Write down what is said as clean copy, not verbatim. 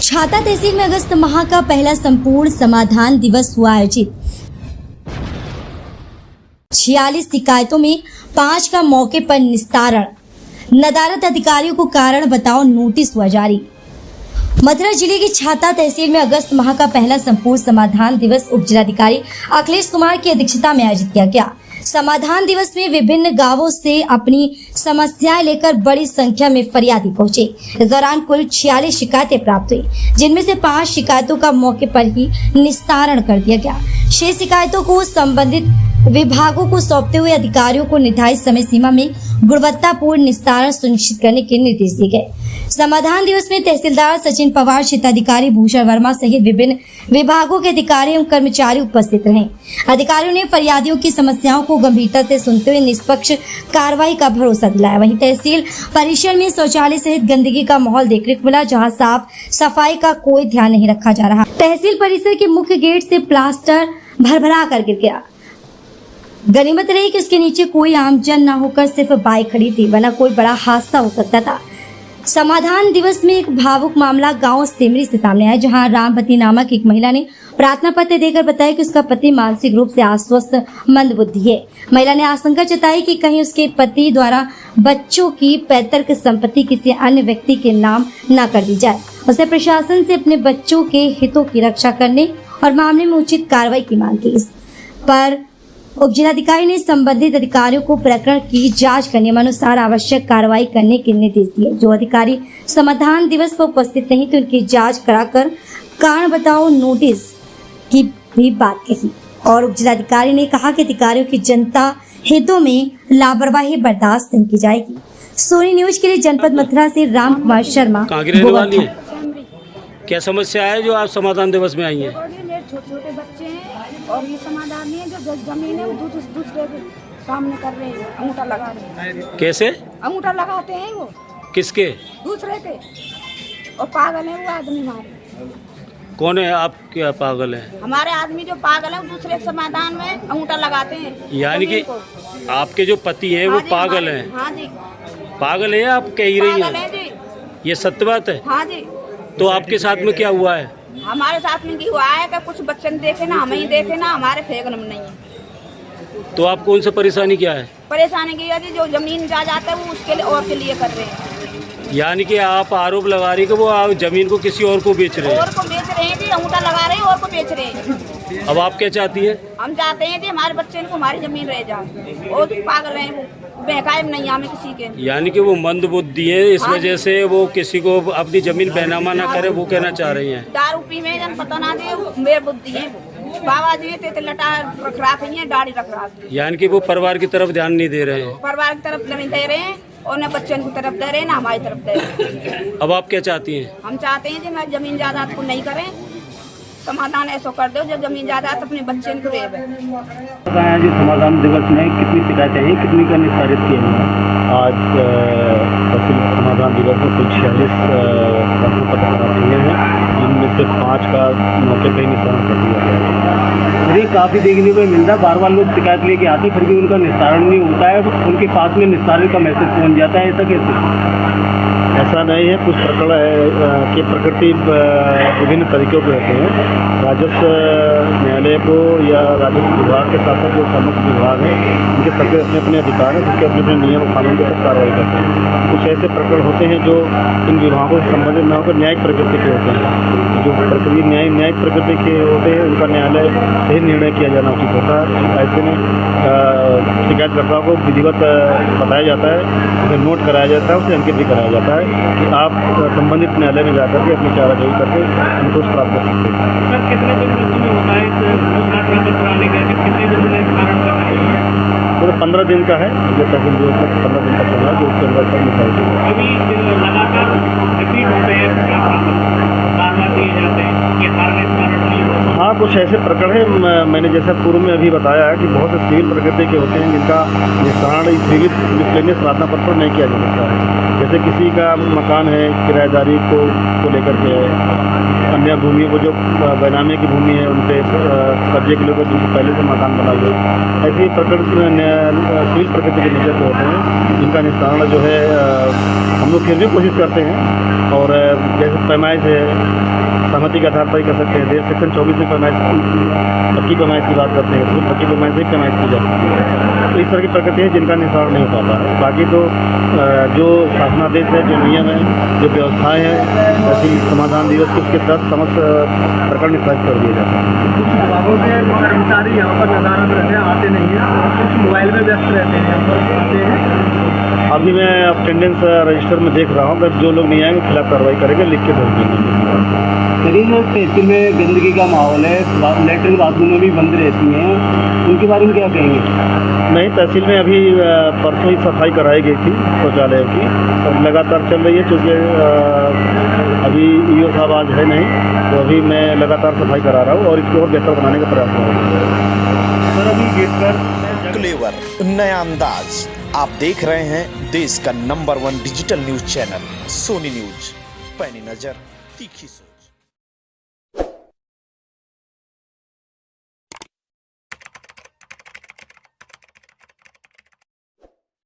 छाता तहसील में अगस्त माह का पहला संपूर्ण समाधान दिवस हुआ आयोजित। 46 शिकायतों में 5 का मौके पर निस्तारण। नदारत अधिकारियों को कारण बताओ नोटिस हुआ जारी। मथुरा जिले की छाता तहसील में अगस्त माह का पहला संपूर्ण समाधान दिवस उप जिलाधिकारी अखिलेश कुमार की अध्यक्षता में आयोजित किया गया। समाधान दिवस में विभिन्न गांवों से अपनी समस्याएं लेकर बड़ी संख्या में फरियादी पहुंचे। इस दौरान कुल 46 शिकायतें प्राप्त हुई, जिनमें से 5 शिकायतों का मौके पर ही निस्तारण कर दिया गया। 6 शिकायतों को संबंधित विभागों को सौंपते हुए अधिकारियों को निर्धारित समय सीमा में गुणवत्तापूर्ण निस्तारण सुनिश्चित करने के निर्देश दिए गए। समाधान दिवस में तहसीलदार सचिन पवार, क्षेत्राधिकारी भूषण वर्मा सहित विभिन्न विभागों के अधिकारी एवं कर्मचारी उपस्थित रहे। अधिकारियों ने फरियादियों की समस्याओं को गंभीरता से सुनते हुए निष्पक्ष कार्रवाई का भरोसा दिलाया। वहीं तहसील परिसर में शौचालय सहित गंदगी का माहौल देखने को मिला, जहाँ साफ सफाई का कोई ध्यान नहीं रखा जा रहा। तहसील परिसर के मुख्य गेट से प्लास्टर भरभरा कर गिर गया। गनीमत रही कि उसके नीचे कोई आमजन न होकर सिर्फ बाइक खड़ी थी, वरना कोई बड़ा हादसा हो सकता था। समाधान दिवस में एक भावुक मामला गांव सेमरी से सामने आया, जहां रामवती नामक एक महिला ने प्रार्थना पत्र देकर बताया कि उसका पति मानसिक रूप से अस्वस्थ मंदबुद्धि है। महिला ने आशंका जताई कि कहीं उसके पति द्वारा बच्चों की पैतृक संपत्ति किसी अन्य व्यक्ति के नाम न कर दी जाए। उसे प्रशासन से अपने बच्चों के हितों की रक्षा करने और मामले में उचित कार्रवाई की मांग की। इस पर उप जिलाधिकारी ने संबंधित अधिकारियों को प्रकरण की जांच कर नियमानुसार आवश्यक कार्रवाई करने के निर्देश दिए। जो अधिकारी समाधान दिवस पर उपस्थित नहीं थे, उनकी जांच कराकर कारण बताओ नोटिस की भी बात कही। और उप जिलाधिकारी ने कहा कि अधिकारियों की जनता हितों में लापरवाही बर्दाश्त नहीं की जाएगी। सोनी न्यूज के लिए जनपद मथुरा से राम कुमार शर्मा। क्या समस्या है जो आप समाधान दिवस में आई है? छोटे छोटे बच्चे हैं और ये समाधान नहीं है, जो जमीन है वो दूसरे के सामने कर रहे हैं, अंगूठा लगा रहे हैं। कैसे अंगूठा लगाते हैं वो? किसके? दूसरे के। और पागल है वो आदमी हमारे। कौन है? आप क्या पागल है? हमारे आदमी जो पागल है वो दूसरे के समाधान में अंगूठा लगाते हैं। यानी कि आपके जो पति है वो पागल है? हाँ जी। पागल है, आप कह ही रही हैं? ये सत्य बात है? हाँ जी। तो आपके साथ में क्या हुआ है? हमारे साथ में हुआ है कि कुछ बच्चे ने देखे ना, हमें ही देखे ना, हमारे फेगन में नहीं है। तो आप कौन सा परेशानी क्या है? परेशानी की है जो जमीन जा जाता है वो उसके लिए और के लिए कर रहे हैं। यानी कि आप आरोप लगा रही कि वो आप जमीन को किसी और को बेच रहे हैं? और को बेच रहे हैं जी, अंगूठा लगा रहे हैं और को बेच रहे हैं। अब आप क्या चाहती है? हम चाहते हैं कि हमारे बच्चे को हमारी जमीन रह जाए। और पागल रहे वो, बेकायम नहीं हमें किसी के। यानी कि वो मंद बुद्धि है, इस वजह से वो किसी को अपनी जमीन बेनामा ना करे, वो कहना चाह रही हैं। दारू पी में जन पता ना दे, मेरे बुद्धि है वो। बाबा जी ते लटा रख रहा है, दाढ़ी रख रहा है। यानी कि वो परिवार की तरफ ध्यान नहीं दे रहे हैं? परिवार की तरफ नहीं दे रहे हैं और न बच्चों की तरफ दे रहे हैं, ना हमारी तरफ दे रहे हैं। अब आप क्या चाहती हैं? हम चाहते हैं कि हमारी जमीन जायदाद को नहीं करें, समाधान ऐसा कर दो जब जमीन जायदाद अपने बच्चे को दे। जी समाधान दिवस में कितनी शिकायतें हैं, कितनी का निस्तारित किया है? आज तहसील समाधान दिवस में कुल 46 प्रश्न पत्र प्राप्त हुए हैं, जिनमें से 5 का मौके पर ही निस्तारण कर दिया गया है। मुझे काफ़ी देखने को मिलता है, बार बार लोग शिकायत लेके आते फिर भी उनका निस्तारण नहीं होता है। तो उनके पास में निस्तारण का मैसेज पहुँच जाता है, ऐसा कैसे? ऐसा नहीं है, कुछ प्रकरण की प्रकृति विभिन्न तरीक़ों के होते हैं। राजस्व न्यायालय को या राजस्व विभाग के साथ साथ जो संबंधित विभाग हैं उनके सबके अपने अपने अधिकार हैं, जिसके अपने अपने नियम और कानून के साथ कार्रवाई करते हैं। कुछ ऐसे प्रकरण होते हैं जो इन विभागों से संबंधित न होकर न्यायिक प्रकृति के होते हैं। जो प्रकृति न्यायिक प्रकृति के होते हैं उनका न्यायालय से ही निर्णय किया जाना उचित होता है। ऐसे में शिकायतकर्ता को विधिवत बताया जाता है, उसे नोट कराया जाता है, उसे अंकित भी कराया जाता है कि आप संबंधित न्यायालय में जाकर के अपनी चाराजोई करके संतोष प्राप्त कर सकते हैं। सर कितने दिन में होता है तो 15 दिन का है, जो तहसील दिवस तक 15 दिन का समय जो उसके अंदर तक निकाल अभी लगातार रिपीट होते हैं, बार-बार दिए जाते हैं, ये हर निस्तारण नहीं होता। हाँ, कुछ ऐसे प्रकरण हैं, मैंने जैसा पूर्व में अभी बताया है कि बहुत से सिविल प्रकृति के होते हैं जिनका निस्तारण सिविल मिसलेनियस प्रार्थना पत्र पर नहीं किया जा सकता है। जैसे किसी का मकान है, किराएदारी को लेकर के अन्य भूमि को जो बेनामी की भूमि है उनसे कब्जे के लोग जिनसे पहले से मकान बना हुए, ऐसे प्रकृति सिविल प्रकृति के नेचर के होते हैं जिनका निस्तारण जो है हम लोग फिर भी कोशिश करते हैं और जैसे पैमाइश है, सहमति के आधार पर ही कर सकते हैं। सेक्शन 24 में पैमाइश पक्की पैमाइश की बात करते हैं, तो पक्की पैमाइश से पैमाइश की जा सकती है। तो इस तरह की प्रकृति है जिनका निस्तारण नहीं हो पाता है। बाकी तो जो शासनादेश है, जो नियम है, जो व्यवस्थाएँ हैं, तहसील समाधान दिवस के उसके तहत समस्त प्रकरण निस्तारित कर दिए जाते हैं। कुछ विभागों के कर्मचारी यहाँ पर नदारद रहते हैं, आते नहीं हैं, कुछ मोबाइल में व्यस्त रहते हैं, यहाँ पर आते हैं। अभी मैं अटेंडेंस रजिस्टर में देख रहा हूँ, अगर जो लोग नहीं आएंगे खिलाफ कार्रवाई करेंगे, लिख के भेज देंगे। करीब तहसील में गंदगी का माहौल है, लेटरिन बाथरूम में भी बंद रहती हैं, उनके बारे में क्या कहेंगे? नहीं, तहसील में अभी परसों ही सफाई कराई गई थी शौचालय की, और लगातार चल रही है। चूँकि अभी ईओ साहब आज है नहीं, तो अभी मैं लगातार सफाई करा रहा हूँ और इसको और बेहतर बनाने का प्रयास कर रहा हूँ। सर अभी गेट पर क्लेवर नया अंदाज। आप देख रहे हैं देश का number 1 digital news channel Sony news. पैनी नजर तीखी सोच।